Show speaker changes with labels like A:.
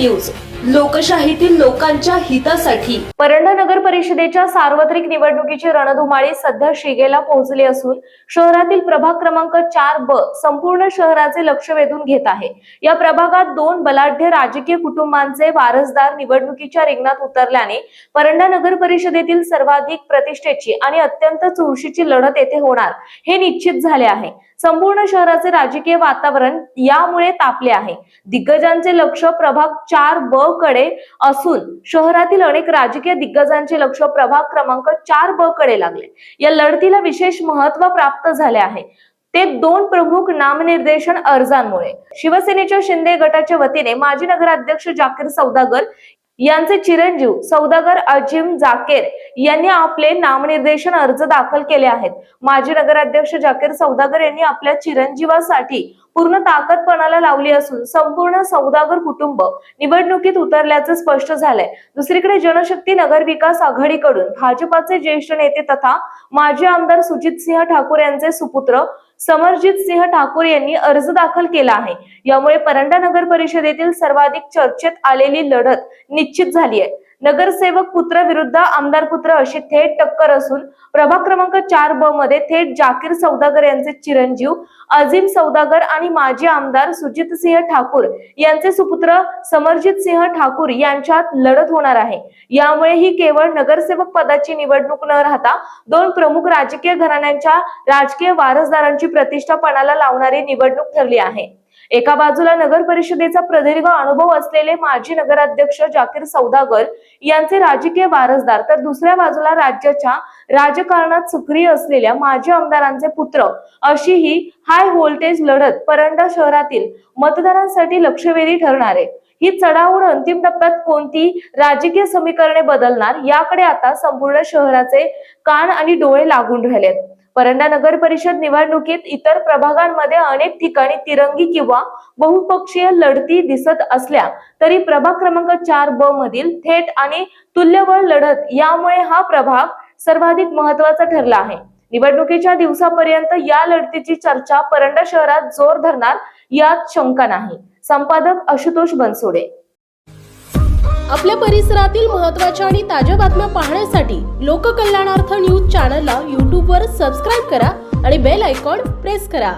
A: News, लोकशाहीतील लोकांच्या हितासाठी।
B: परंडा नगर परिषदेच्या सार्वत्रिक निवडणुकीची रणधुमाळी सध्या शिगेला पोहोचली असून शहरातील प्रभाग क्रमांक 4B संपूर्ण शहराचे लक्ष वेधून घेत आहे। या प्रभागात 2 बलाढ्य राजकीय कुटुंबांचे वारसदार निवडणुकीच्या रिंगणात उतरल्याने परंडा नगर परिषदेतील सर्वाधिक प्रतिष्ठेची आणि अत्यंत चुरशीची लढत येथे होणार हे निश्चित झाले आहे। संपूर्ण शहराचे राजकीय वातावरण यामुळे तापले आहे। दिग्गजांचे लक्ष प्रभाग 4B कडे असून शहरातील अनेक राजकीय दिग्गजांचे लक्ष प्रभाग क्रमांक 4B कडे लागले। या लढतीला विशेष महत्त्व प्राप्त झाले आहे ते 2 प्रमुख नामनिर्देशन अर्जांमुळे। शिवसेनेच्या शिंदे गटाच्या वतीने माजी नगराध्यक्ष जाकीर सौदागर यांचे चिरंजीव सौदागर अजीम जाकीर यांनी आपले नामनिर्देशन अर्ज दाखल केले आहेत। माजी नगराध्यक्ष जाकीर सौदागर यांनी आपल्या चिरंजीवासाठी पूर्ण ताकद पणाला लावली असून संपूर्ण सौदागर कुटुंब निवडणुकीत उतरल्याचे स्पष्ट झालंय। दुसरीकडे जनशक्ती नगर विकास आघाडीकडून भाजपाचे ज्येष्ठ नेते तथा माजी आमदार सुजितसिंह ठाकूर यांचे सुपुत्र समरजितसिंह ठाकूर यांनी अर्ज दाखल केला आहे। यामुळे परंडा नगर परिषदेतील सर्वाधिक चर्चेत आलेली लढत निश्चित झाली आहे। नगरसेवक पुत्र विरुद्ध आमदार पुत्र अशी थेट टक्कर असून प्रभाग क्रमांक 4B मध्ये थेट जाकीर सौदागर यांचे चिरंजीव अजीम सौदागर आणि माजी आमदार सुजितसिंह ठाकूर यांचे सुपुत्र समरजितसिंह ठाकूर यांच्यात लढत होणार आहे। यामुळे ही केवळ नगरसेवक पदाची निवडणूक न राहता 2 प्रमुख राजकीय घराण्यांच्या राजकीय वारसदारांची प्रतिष्ठा पणाला लावणारी निवडणूक ठरली आहे। एका बाजूला नगर परिषदेचा प्रदीर्घ अनुभव असलेले माजी नगराध्यक्ष जाकीर सौदागर यांचे राजकीय वारसदार तर दुसऱ्या बाजूला राज्याच्या राजकारणात सक्रिय असलेल्या माजी आमदारांचे पुत्र अशी ही हाय व्होल्टेज लढत परंडा शहरातील मतदारांसाठी लक्षवेधी ठरणार आहे। ही चढाओढ अंतिम टप्प्यात कोणती राजकीय समीकरणे बदलणार याकडे आता संपूर्ण शहराचे कान आणि डोळे लागून राहिलेत। परंडा नगर परिषद निवडणुकीत इतर प्रभागांमध्ये अनेक ठिकाणी तिरंगी किंवा बहुपक्षीय लढती दिसत असल्या तरी प्रभाग क्रमांक 4B मधील थेट आणि तुल्यबळ लढत यामुळे हा प्रभाग सर्वाधिक महत्त्वाचा ठरला आहे। निवडणुकीच्या दिवसापर्यंत या लढतीची चर्चा परंडा शहरात जोर धरणार यात शंका नाही। संपादक आशुतोष बनसोडे।
C: आपल्या परिसरातील महत्त्वाच्या आणि ताज्या बातम्या पाहण्यासाठी लोककल्याणार्थ न्यूज चॅनलला YouTube वर सबस्क्राईब करा आणि बेल आयकॉन प्रेस करा।